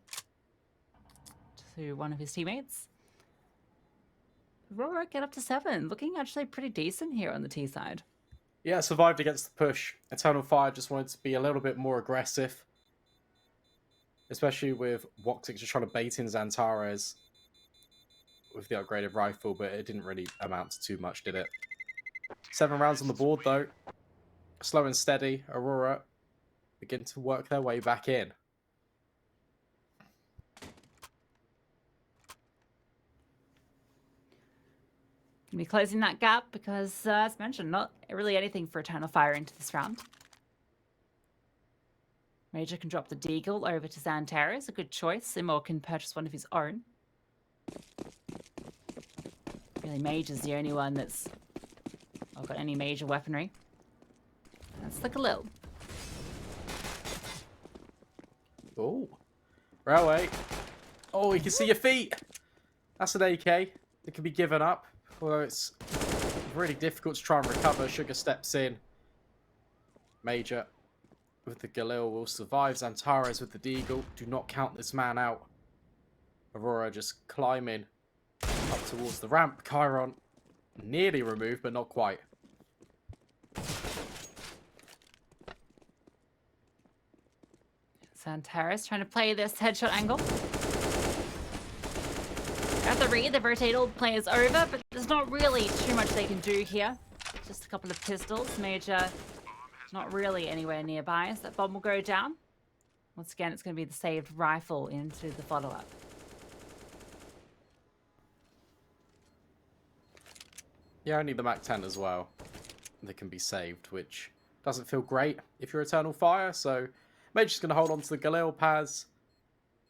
to one of his teammates. Aurora get up to 7. Looking actually pretty decent here on the T side. Yeah, survived against the push. Eternal Fire just wanted to be a little bit more aggressive. Especially with Voxic just trying to bait in XANTARES with the upgraded rifle, but it didn't really amount to too much, did it? 7 rounds on the board, though. Slow and steady. Aurora begin to work their way back in. Gonna be closing that gap because, as mentioned, not really anything for Eternal Fire into this round. Major can drop the deagle over to XANTARES, a good choice. Imor can purchase one of his own. Really, Major's the only one that's got any major weaponry. That's the Khalil. Oh, Railway. Oh, you can see your feet. That's an AK. It can be given up. Although it's really difficult to try and recover. Sugar steps in. Major with the Galil will survive. XANTARES with the deagle. Do not count this man out. Aurora just climbing up towards the ramp. Chiron nearly removed, but not quite. XANTARES trying to play this headshot angle. At the read, the Vertigo play is over, but there's not really too much they can do here. Just a couple of pistols. Major not really anywhere nearby, so that bomb will go down. Once again, it's going to be the saved rifle into the follow-up. Yeah, only the MAC-10 as well that can be saved, which doesn't feel great if you're Eternal Fire, so Major's going to hold on to the Galil Paz.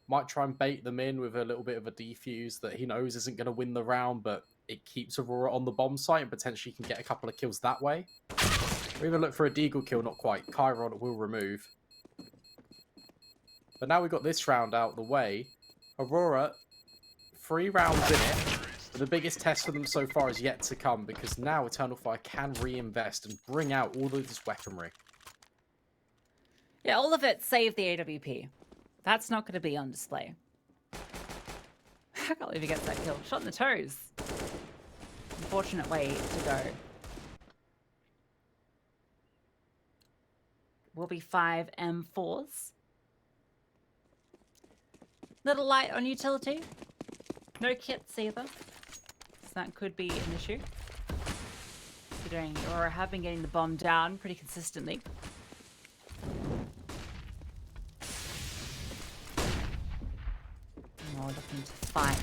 Might try and bait them in with a little bit of a defuse that he knows isn't going to win the round, but it keeps Aurora on the bomb site and potentially can get a couple of kills that way. Or even look for a deagle kill, not quite. Chiron will remove. But now we've got this round out the way. Aurora, 3 rounds in it. But the biggest test for them so far is yet to come, because now Eternal Fire can reinvest and bring out all of this weaponry. Yeah, all of it save the AWP. That's not going to be on display. I can't believe he gets that kill. Shot in the toes. Unfortunate way to go. Will be 5 M4s. Little light on utility. No kits either. So that could be an issue. Considering Aurora have been getting the bomb down pretty consistently. More looking to fight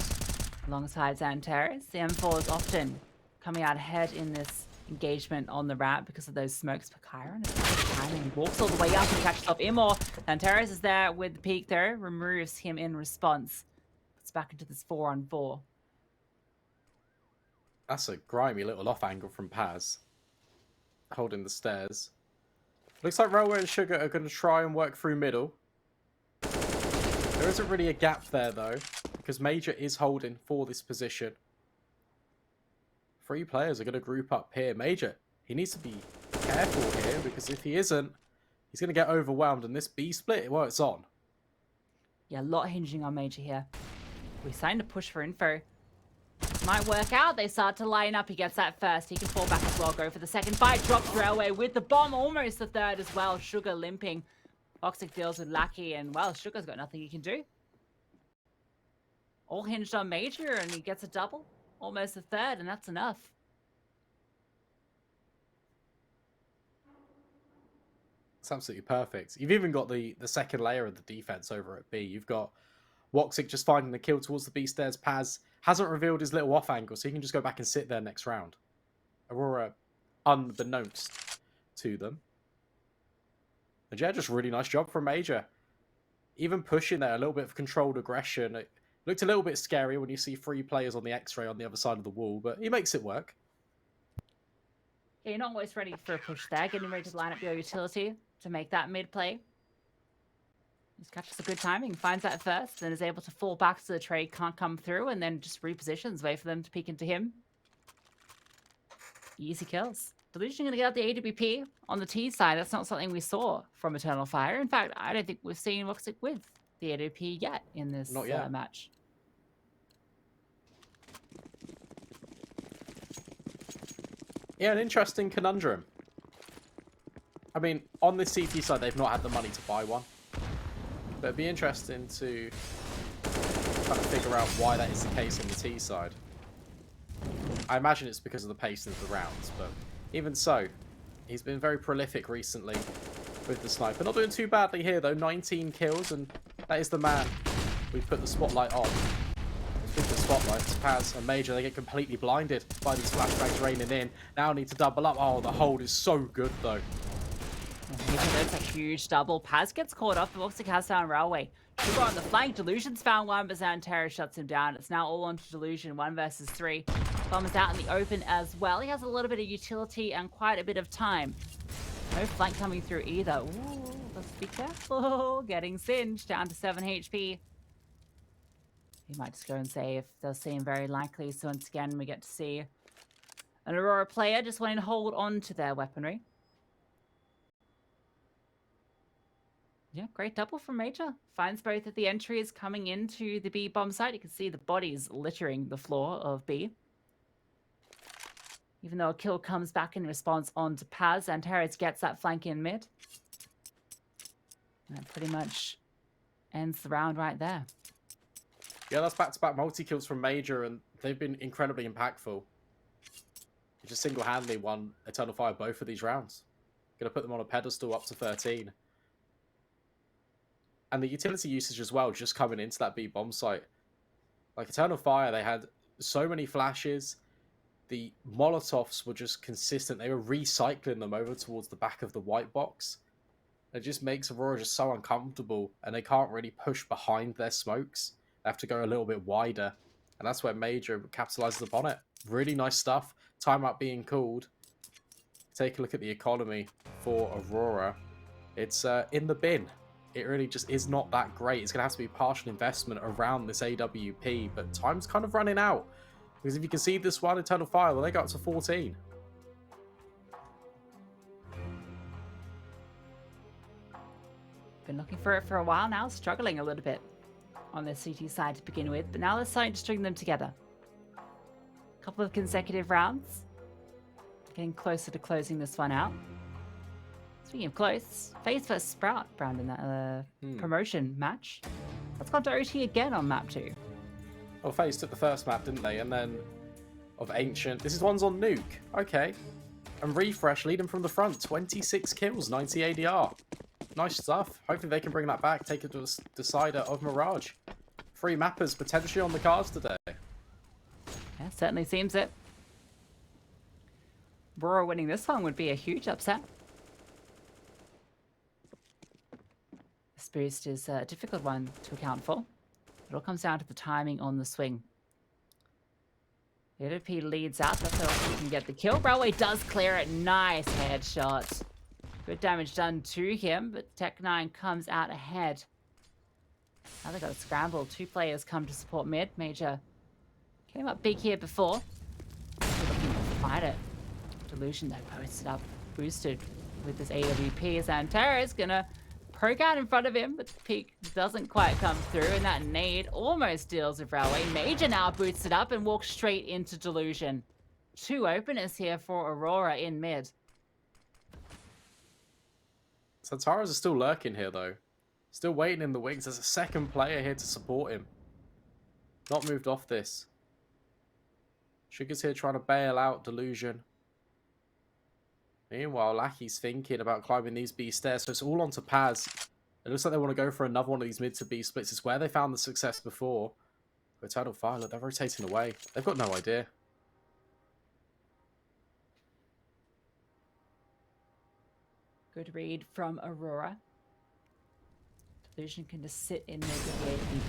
alongside XANTARES. The M4 is often coming out ahead in this engagement on the ramp because of those smokes for Chiron. Timing walks all the way up and catches up Imor. XANTARES is there with the peek though, removes him in response. Puts back into this 4-on-4. That's a grimy little off angle from Paz. Holding the stairs. Looks like Railway and Sugar are going to try and work through middle. There isn't really a gap there, though, because Major is holding for this position. 3 players are going to group up here. Major, he needs to be careful here, because if he isn't, he's going to get overwhelmed. And this B split, well, it's on. Yeah, a lot hinging on Major here. We're starting to push for info. Might work out. They start to line up. He gets that first. He can fall back as well. Go for the second fight. Drops Railway with the bomb. Almost the third as well. Sugar limping. Boxic deals with Lackey. And, well, Sugar's got nothing he can do. All hinged on Major. And he gets a double. Almost a third. And that's enough. It's absolutely perfect. You've even got the second layer of the defense over at B. You've got Woxic just finding the kill towards the B stairs. Paz hasn't revealed his little off angle, so he can just go back and sit there next round. Aurora, unbeknownst to them. And yeah, just really nice job from Major. Even pushing there, a little bit of controlled aggression. It looked a little bit scary when you see 3 players on the X-ray on the other side of the wall, but he makes it work. Yeah, you're not always ready for a push there. Getting ready to line up your utility to make that mid play. Just catches a good timing, finds that first, then is able to fall back so the trade can't come through, and then just repositions, wait for them to peek into him. Easy kills. Delusion going to get out the AWP on the T side. That's not something we saw from Eternal Fire. In fact, I don't think we've seen Woxic with the AWP yet in this match. Yeah, an interesting conundrum. I mean, on this CT side, they've not had the money to buy one. But it'd be interesting to kind of figure out why that is the case on the T side. I imagine it's because of the pacing of the rounds, but even so, he's been very prolific recently with the sniper. Not doing too badly here, though. 19 kills, and that is the man we've put the spotlight on. With the spotlight, it's Paz and Major. They get completely blinded by these flashbangs raining in. Now need to double up. Oh, the hold is so good, though. That's a huge double. Paz gets caught off. Woxic has found Railway. Sugar on the flank. Delusion's found one, but XANTARES shuts him down. It's now all on to Delusion. 1 versus 3. Bomb is out in the open as well. He has a little bit of utility and quite a bit of time. No flank coming through either. Ooh, let's be careful. Getting singed down to 7 HP. He might just go and save. Does seem very likely. So once again, we get to see an Aurora player just wanting to hold on to their weaponry. Yeah, great double from Major. Finds both at the entries coming into the B bomb site. You can see the bodies littering the floor of B. Even though a kill comes back in response onto Paz, and XANTARES gets that flank in mid. And that pretty much ends the round right there. Yeah, that's back-to-back multi-kills from Major, and they've been incredibly impactful. He just single-handedly won Eternal Fire both of these rounds. Gonna put them on a pedestal up to 13. And the utility usage as well, just coming into that B bomb site. Like Eternal Fire, they had so many flashes. The Molotovs were just consistent. They were recycling them over towards the back of the white box. It just makes Aurora just so uncomfortable, and they can't really push behind their smokes. They have to go a little bit wider, and that's where Major capitalizes upon it. Really nice stuff. Timeout being called. Take a look at the economy for Aurora. It's in the bin. It really just is not that great. It's going to have to be partial investment around this AWP, but time's kind of running out. Because if you can see this one, Eternal Fire, well, they got up to 14. Been looking for it for a while now, struggling a little bit on the CT side to begin with, but now they're starting to string them together. A couple of consecutive rounds. Getting closer to closing this one out. Speaking of close, FaZe vs Sprout round in that promotion match. That's gone to OT again on map 2. Well, FaZe took the first map, didn't they? And then of Ancient. This is one's on Nuke. Okay. And Refresh leading from the front. 26 kills, 90 ADR. Nice stuff. Hopefully they can bring that back, take it to the decider of Mirage. 3 mappers potentially on the cards today. Yeah, certainly seems it. Aurora winning this one would be a huge upset. This boost is a difficult one to account for. It all comes down to the timing on the swing. The OP leads out. That's how he can get the kill. Railway does clear it. Nice headshot. Good damage done to him, but Tech9 comes out ahead. Now they've got a scramble. 2 players come to support mid. Major came up big here before. Still looking to fight it. Delusion though posted up, boosted with this AWP. XANTARES gonna poke out in front of him, but the peak doesn't quite come through, and that nade almost deals with Railway. Major now boots it up and walks straight into Delusion. 2 openers here for Aurora in mid. XANTARES are still lurking here though. Still waiting in the wings. There's a second player here to support him. Not moved off this. Sugar's here trying to bail out Delusion. Meanwhile, Lackey's thinking about climbing these B stairs, so it's all onto Paz. It looks like they want to go for another one of these mid to B splits. It's where they found the success before. Eternal Fire, look, they're rotating away. They've got no idea. Good read from Aurora. Delusion can just sit in there with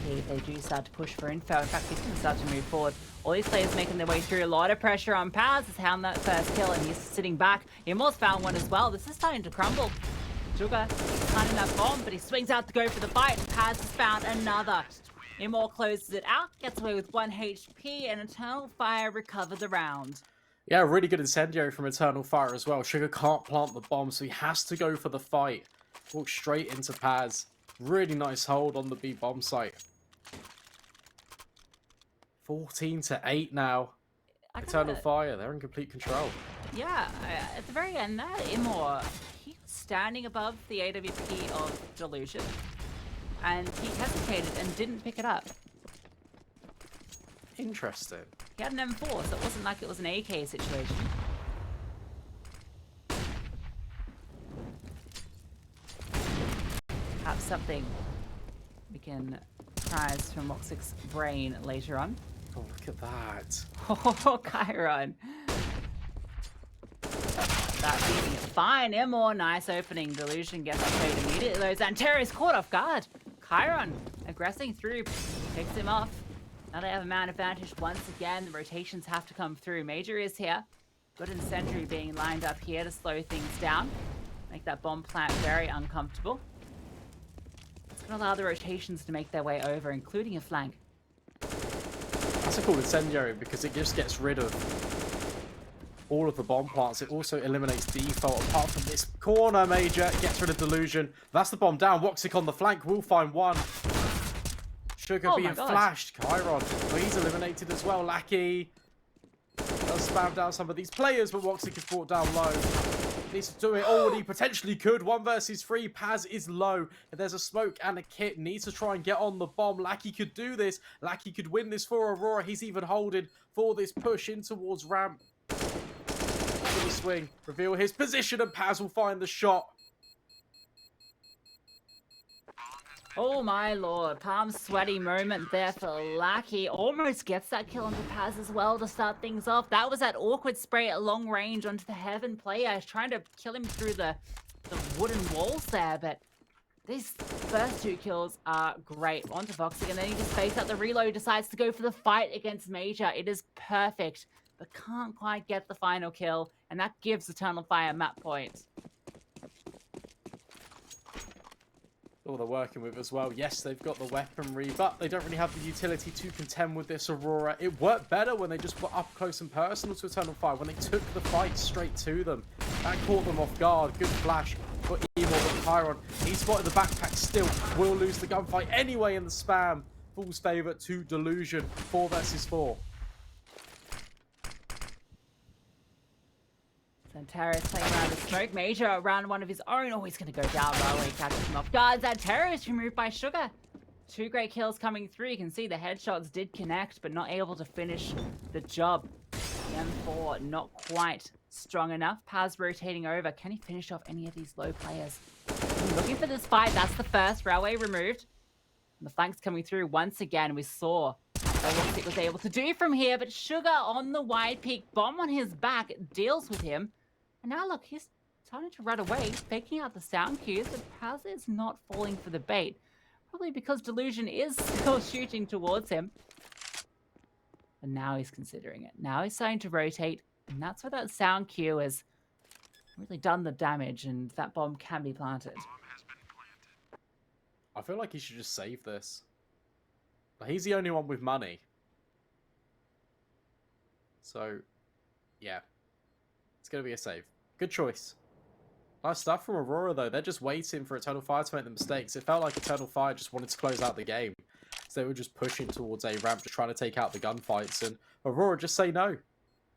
the AWP. They do start to push for info. In fact, he's going to start to move forward. All these players making their way through. A lot of pressure on Paz. Has found that first kill, and he's sitting back. Imor's found one as well. This is starting to crumble. Sugar planting that bomb, but he swings out to go for the fight. Paz has found another. Imor closes it out, gets away with 1 HP, and Eternal Fire recover the round. Yeah, really good incendiary from Eternal Fire as well. Sugar can't plant the bomb, so he has to go for the fight. Walk straight into Paz. Really nice hold on the B bomb site. 14-8 now. Eternal Fire, they're in complete control. Yeah, at the very end there, Imor, he was standing above the AWP of Delusion, and he hesitated and didn't pick it up. Interesting. He had an M4, so it wasn't like it was an AK situation. Perhaps something we can prize from Moxic's brain later on. Oh, look at that. Oh, Chiron. That beating it fine. Imor, nice opening. Delusion gets played immediately. Though XANTARES caught off guard. Chiron aggressing through, picks him off. Now they have a man advantage once again. The rotations have to come through. Major is here. Good incendiary being lined up here to slow things down. Make that bomb plant very uncomfortable. It's going to allow the rotations to make their way over, including a flank. That's a cool incendiary because it just gets rid of all of the bomb plants. It also eliminates default. Apart from this corner, Major gets rid of Delusion. That's the bomb down. Woxic on the flank will find one. Sugar being flashed. Chiron, but he's eliminated as well. Lackey does spam down some of these players, but Woxic is brought down low. Needs to do it all, and he potentially could. 1 versus 3. Paz is low. If there's a smoke and a kit, needs to try and get on the bomb. Lackey could do this. Lackey could win this for Aurora. He's even holding for this push in towards ramp. For the swing, reveal his position, and Paz will find the shot. Oh my lord, palm sweaty moment there for Lackey. Almost gets that kill onto Paz as well to start things off. That was that awkward spray at long range onto the Heaven player. I was trying to kill him through the wooden walls there, but these first 2 kills are great. Onto Voxic, and then he just fakes out the reload, decides to go for the fight against Major. It is perfect, but can't quite get the final kill, and that gives Eternal Fire map points. All they're working with as well. Yes, they've got the weaponry, but they don't really have the utility to contend with this Aurora. It worked better when they just were up close and personal to Eternal Fire, when they took the fight straight to them. That caught them off guard. Good flash for Emor, but Chiron, he spotted the backpack still. Will lose the gunfight anyway in the spam. Falls favour to Delusion. 4 versus 4. XANTARES playing around the smoke. Major around one of his own. Oh, he's going to go down. Railway catches him off guard. XANTARES removed by Sugar. 2 great kills coming through. You can see the headshots did connect, but not able to finish the job. The M4 not quite strong enough. Paz rotating over. Can he finish off any of these low players? Looking for this fight. That's the first. Railway removed. And the flanks coming through once again. We saw what it was able to do from here, but Sugar on the wide peak. Bomb on his back deals with him. And now look, he's starting to run away, faking out the sound cues, but Paz is not falling for the bait. Probably because Delusion is still shooting towards him. And now he's considering it. Now he's starting to rotate, and that's where that sound cue has really done the damage, and that bomb can be planted. I feel like he should just save this. Like, he's the only one with money. So, yeah. It's going to be a save. Good choice. Nice stuff from Aurora, though. They're just waiting for Eternal Fire to make the mistakes. It felt like Eternal Fire just wanted to close out the game. So they were just pushing towards a ramp, just trying to take out the gunfights. And Aurora just say no.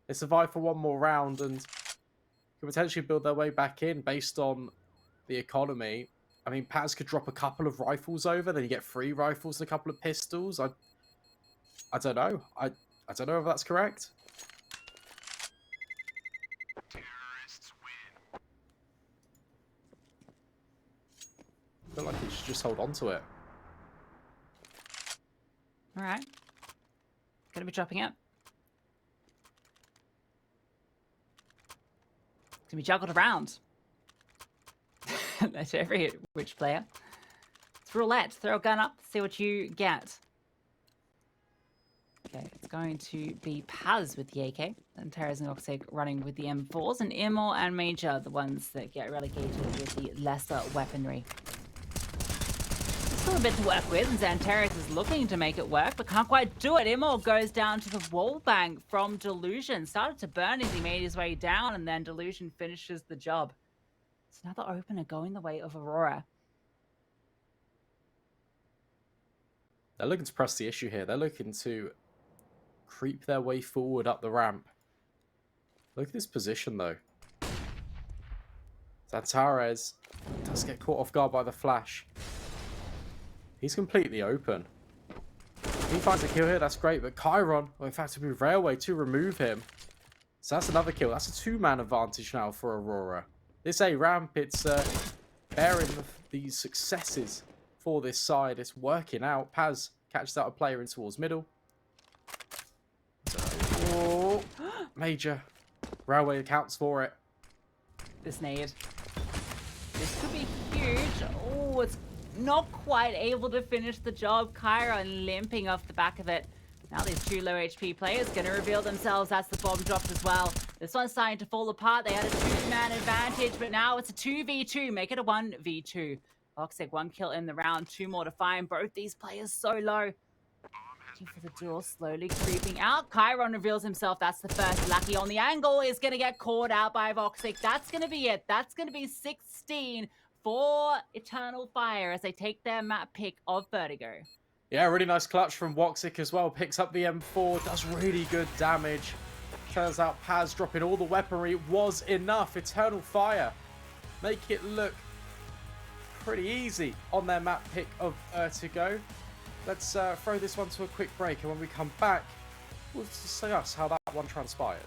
They survive for one more round and can potentially build their way back in based on the economy. I mean, Paz could drop a couple of rifles over, then you get 3 rifles and a couple of pistols. I don't know. I don't know if that's correct. Terrorists win. I feel like he should just hold on to it. All right. Gonna be dropping it. It's gonna be juggled around. That's every which player. It's roulette. Throw a gun up, see what you get. Okay, it's going to be Paz with the AK, and XANTARES and Oxig running with the M4s, and Immor and Major, the ones that get relegated with the lesser weaponry. Still a bit to work with, and XANTARES is looking to make it work, but can't quite do it. Immor goes down to the wall bang from Delusion. Started to burn as he made his way down, and then Delusion finishes the job. It's another opener going the way of Aurora. They're looking to press the issue here. They're looking to creep their way forward up the ramp. Look at this position, though. XANTARES does get caught off guard by the flash. He's completely open. He finds a kill here, that's great, but Chiron, well, in fact, it'll be Railway to remove him. So that's another kill. That's a 2-man advantage now for Aurora. This A ramp, it's bearing these successes for this side. It's working out. Paz catches out a player in towards middle. Oh, Major. Railway accounts for it. This nade. This could be huge. Oh, it's not quite able to finish the job. Chiron limping off the back of it. Now these 2 low HP players going to reveal themselves as the bomb drops as well. This one's starting to fall apart. They had a 2-man advantage, but now it's a 2v2. Make it a 1v2. Oxig 1 kill in the round, 2 more to find. Both these players so low. Looking for the duel, slowly creeping out. Chiron reveals himself. That's the first. Lucky on the angle is going to get caught out by Voxic. That's going to be it. That's going to be 16 for Eternal Fire as they take their map pick of Vertigo. Yeah, really nice clutch from Voxic as well. Picks up the M4, does really good damage. Turns out Paz dropping all the weaponry was enough. Eternal Fire make it look pretty easy on their map pick of Vertigo. Let's throw this one to a quick break, and when we come back, we'll discuss how that one transpired.